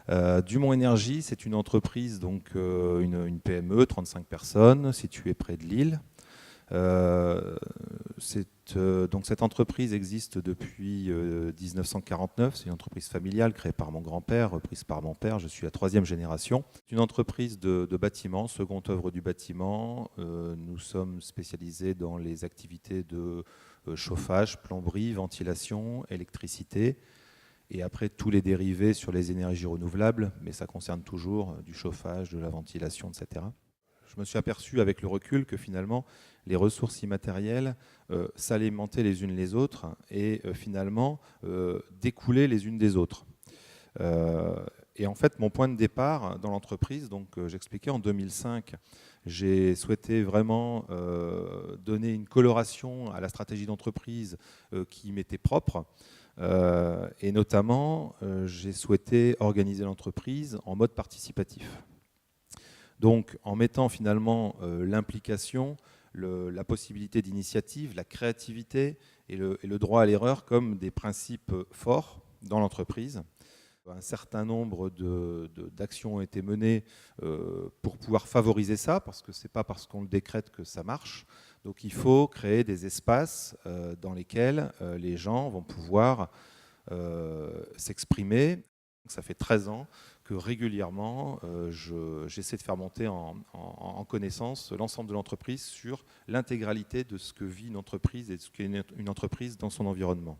Dumont Énergie, c'est une entreprise, donc une PME, 35 personnes, située près de Lille. Donc cette entreprise existe depuis 1949. C'est une entreprise familiale créée par mon grand-père, reprise par mon père. Je suis la troisième génération. C'est une entreprise de bâtiment, seconde œuvre du bâtiment. Nous sommes spécialisés dans les activités de chauffage, plomberie, ventilation, électricité. Et après, tous les dérivés sur les énergies renouvelables, mais ça concerne toujours du chauffage, de la ventilation, etc. Je me suis aperçu avec le recul que finalement, les ressources immatérielles s'alimentaient les unes les autres et finalement découlaient les unes des autres. Et en fait, mon point de départ dans l'entreprise, donc j'expliquais en 2005, j'ai souhaité vraiment donner une coloration à la stratégie d'entreprise qui m'était propre. Et notamment, j'ai souhaité organiser l'entreprise en mode participatif. Donc, en mettant finalement l'implication, la possibilité d'initiative, la créativité et le droit à l'erreur comme des principes forts dans l'entreprise. Un certain nombre d'actions ont été menées pour pouvoir favoriser ça, parce que ce n'est pas parce qu'on le décrète que ça marche. Donc il faut créer des espaces dans lesquels les gens vont pouvoir s'exprimer. Ça fait 13 ans que régulièrement, j'essaie de faire monter en connaissance l'ensemble de l'entreprise sur l'intégralité de ce que vit une entreprise et de ce qu'est une entreprise dans son environnement.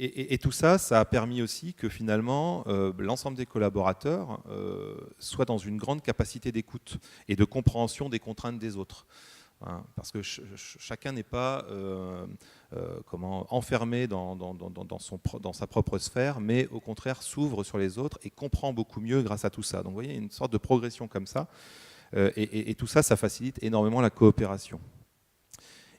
Et tout ça, ça a permis aussi que finalement, l'ensemble des collaborateurs soient dans une grande capacité d'écoute et de compréhension des contraintes des autres. Hein, parce que chacun n'est pas enfermé dans sa propre sphère, mais au contraire s'ouvre sur les autres et comprend beaucoup mieux grâce à tout ça. Donc vous voyez, il y a une sorte de progression comme ça. Et tout ça, ça facilite énormément la coopération.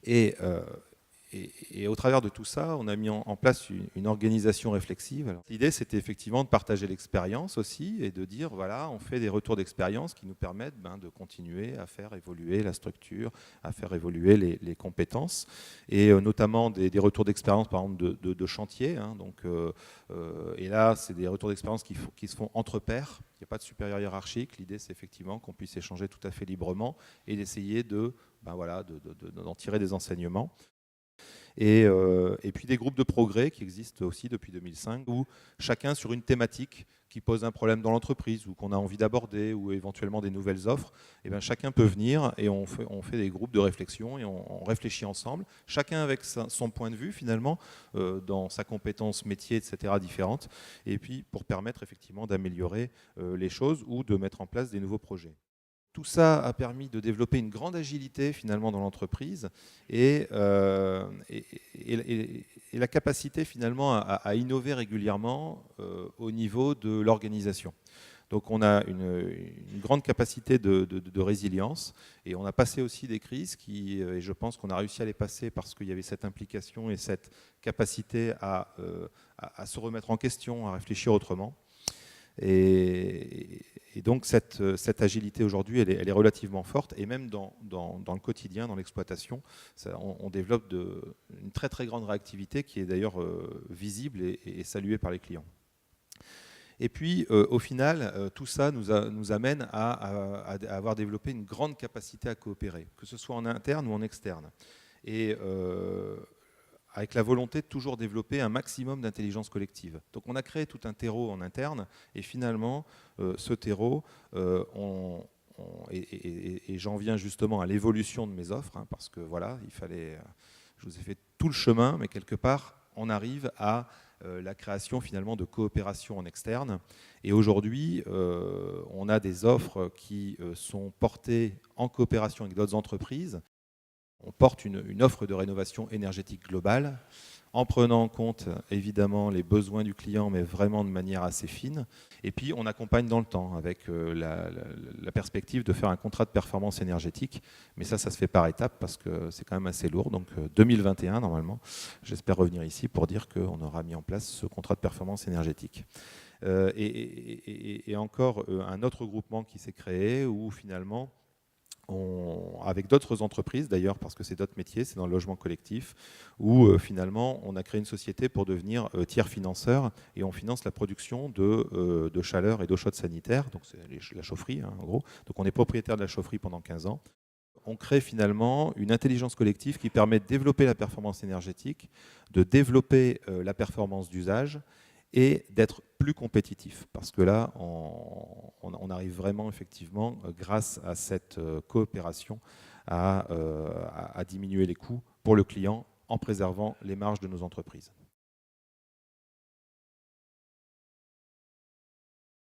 Et au travers de tout ça, on a mis en place une organisation réflexive. L'idée, c'était effectivement de partager l'expérience aussi et de dire, voilà, on fait des retours d'expérience qui nous permettent de continuer à faire évoluer la structure, à faire évoluer les compétences, et notamment des retours d'expérience, par exemple, de chantier. Hein, et là, c'est des retours d'expérience qui se font entre pairs. Il n'y a pas de supérieur hiérarchique. L'idée, c'est effectivement qu'on puisse échanger tout à fait librement et d'essayer d'en tirer des enseignements. Et puis des groupes de progrès qui existent aussi depuis 2005, où chacun sur une thématique qui pose un problème dans l'entreprise ou qu'on a envie d'aborder, ou éventuellement des nouvelles offres, et chacun peut venir et on fait des groupes de réflexion et on réfléchit ensemble, chacun avec son point de vue finalement, dans sa compétence métier, etc. différente, et puis pour permettre effectivement d'améliorer les choses ou de mettre en place des nouveaux projets. Tout ça a permis de développer une grande agilité finalement dans l'entreprise et la capacité finalement à innover régulièrement au niveau de l'organisation. Donc on a une grande capacité de résilience et on a passé aussi des crises et je pense qu'on a réussi à les passer parce qu'il y avait cette implication et cette capacité à se remettre en question, à réfléchir autrement. Et donc cette agilité aujourd'hui, elle est relativement forte, et même dans le quotidien, dans l'exploitation, on développe une très très grande réactivité qui est d'ailleurs visible et saluée par les clients. Et puis au final, tout ça nous amène à avoir développé une grande capacité à coopérer, que ce soit en interne ou en externe. Et avec la volonté de toujours développer un maximum d'intelligence collective. Donc on a créé tout un terreau en interne, et finalement, ce terreau, et j'en viens justement à l'évolution de mes offres, hein, parce que voilà, je vous ai fait tout le chemin, mais quelque part, on arrive à la création finalement de coopération en externe. Et aujourd'hui, on a des offres qui sont portées en coopération avec d'autres entreprises. On porte une offre de rénovation énergétique globale, en prenant en compte évidemment les besoins du client, mais vraiment de manière assez fine. Et puis on accompagne dans le temps avec la perspective de faire un contrat de performance énergétique. Mais ça se fait par étapes parce que c'est quand même assez lourd. Donc 2021 normalement, j'espère revenir ici pour dire qu'on aura mis en place ce contrat de performance énergétique. Et encore un autre groupement qui s'est créé où finalement avec d'autres entreprises d'ailleurs, parce que c'est d'autres métiers, c'est dans le logement collectif, où finalement on a créé une société pour devenir tiers financeur et on finance la production de chaleur et d'eau chaude sanitaire, donc c'est la chaufferie en gros. Donc on est propriétaire de la chaufferie pendant 15 ans. On crée finalement une intelligence collective qui permet de développer la performance énergétique, de développer la performance d'usage et d'être plus compétitif. Parce que là, on arrive vraiment, effectivement, grâce à cette coopération, à diminuer les coûts pour le client en préservant les marges de nos entreprises.